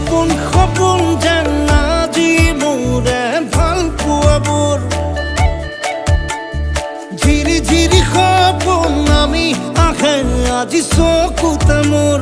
সপোন সপোন যেন আজি মোৰে ভাল পোৱাবোৰ ঝিৰি ঝিৰি সপোন নামি আহে আজি চকুতে মোৰ